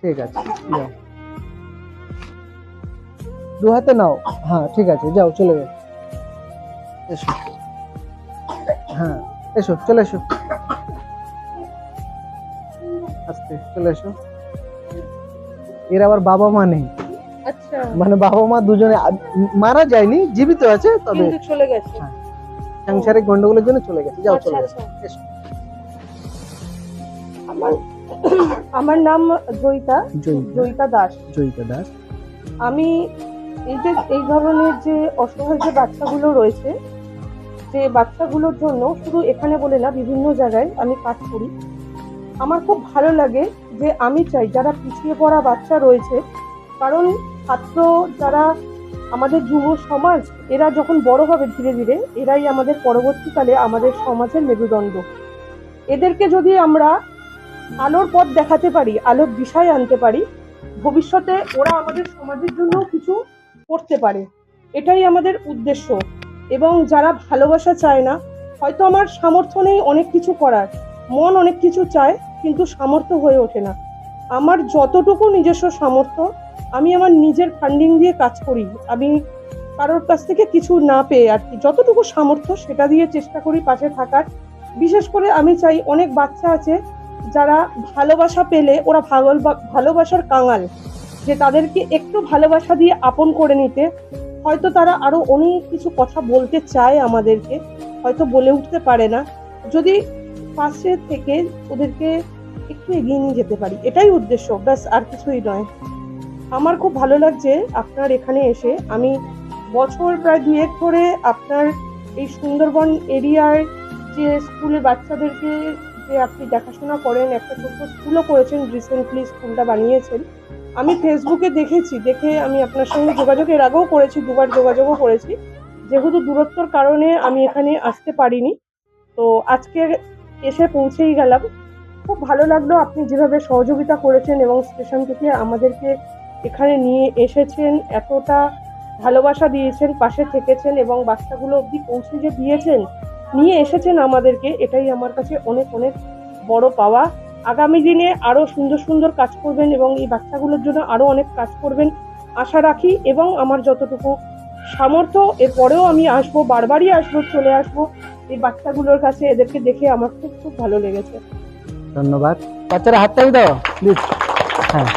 ঠিক আছে যাও, দু হাতে নাও। হ্যাঁ ঠিক আছে, যাও চলে যাও, এসো। হ্যাঁ এসো, চলে এসো, আস্তে চলে এসো। এর আবার বাবা মা নেই, আচ্ছা, মানে বাবা মা দুজনে মারা যায়নি, জীবিত আছে, তবে কিন্তু চলে গেছে। হ্যাঁ, সাংসারিক গন্ডগোলের জন্য চলে গেছে। যাও চলে আচ্ছা, যাও, আচ্ছা। এসো। আমার আমার নাম জয়িতা, জয়িতা। জয়িতা দাস। জয়িতা দাস। আমি এই ধরনের যে অসহায় যে বাচ্চাগুলো রয়েছে, যে বাচ্চাগুলোর জন্য শুধু এখানে বলে না, বিভিন্ন জায়গায় আমি কাজ করি। আমার খুব ভালো লাগে যে আমি চাই যারা পিছিয়ে পড়া বাচ্চা রয়েছে, কারণ ছাত্র যারা আমাদের যুব সমাজ, এরা যখন বড় হবে ধীরে ধীরে, এরাই আমাদের পরবর্তীকালে আমাদের সমাজের মেরুদণ্ড। এদেরকে যদি আমরা আলোর পথ দেখাতে পারি, আলোর দিশায় আনতে পারি, ভবিষ্যতে ওরা আমাদের সমাজের জন্য কিছু করতে পারে, এটাই আমাদের উদ্দেশ্য। এবং যারা ভালোবাসা চায় না, হয়তো আমার সামর্থ্য নেই অনেক কিছু করার, মন অনেক কিছু চায় কিন্তু সামর্থ্য হয়ে ওঠে না। আমার যতটুকু নিজস্ব সামর্থ্য, আমি আমার নিজের ফান্ডিং দিয়ে কাজ করি। আমি কারোর কাছ থেকে কিছু না পেয়ে আর কি, যতটুকু সামর্থ্য সেটা দিয়ে চেষ্টা করি পাশে থাকার। বিশেষ করে আমি চাই, অনেক বাচ্চা আছে যারা ভালোবাসা পেলে ওরা ভালোবাসার কাঙাল, যে তাদেরকে একটু ভালোবাসা দিয়ে আপন করে নিতে। হয়তো তারা আরো অনেক কিছু কথা বলতে চায় আমাদেরকে, হয়তো বলে উঠতে পারে না, যদি পাশে থেকে ওদেরকে একটু এগিয়ে নিয়ে যেতে পারি, এটাই উদ্দেশ্য, ব্যাস, আর কিছুই নয়। আমার খুব ভালো লাগছে আপনার এখানে এসে। আমি বছর প্রায় 2-1 ধরে আপনার এই সুন্দরবন এরিয়ার যে স্কুলের বাচ্চাদেরকে যে আপনি দেখাশোনা করেন, একটা ছোট্ট স্কুলও করেছেন, রিসেন্টলি স্কুলটা বানিয়েছেন, আমি ফেসবুকে দেখেছি। দেখে আমি আপনার সঙ্গে যোগাযোগ এর আগেও করেছি, 2বার যোগাযোগও করেছি। যেহেতু দূরত্বর কারণে আমি এখানে আসতে পারিনি, তো আজকে এসে পৌঁছেই গেলাম। খুব ভালো লাগলো আপনি যেভাবে সহযোগিতা করেছেন এবং স্টেশন থেকে আমাদেরকে এখানে নিয়ে এসেছেন, এতটা ভালোবাসা দিয়েছেন, পাশে থেকেছেন এবং বাচ্চাগুলো অবধি পৌঁছে যে দিয়েছেন, নিয়ে এসেছেন আমাদেরকে, এটাই আমার কাছে অনেক অনেক বড় পাওয়া। আগামী দিনে আরো সুন্দর সুন্দর কাজ করবেন এবং এই বাচ্চাগুলোর জন্য আরো অনেক কাজ করবেন আশা রাখি। এবং আমার যতটুকু সামর্থ্য, এরপরেও আমি আসবো, বারবারই আসবো, চলে আসবো এই বাচ্চাগুলোর কাছে। এদেরকে দেখে আমার খুব খুব ভালো লেগেছে। ধন্যবাদ। বাচ্চারা হাততালি দাও প্লিজ। হ্যাঁ।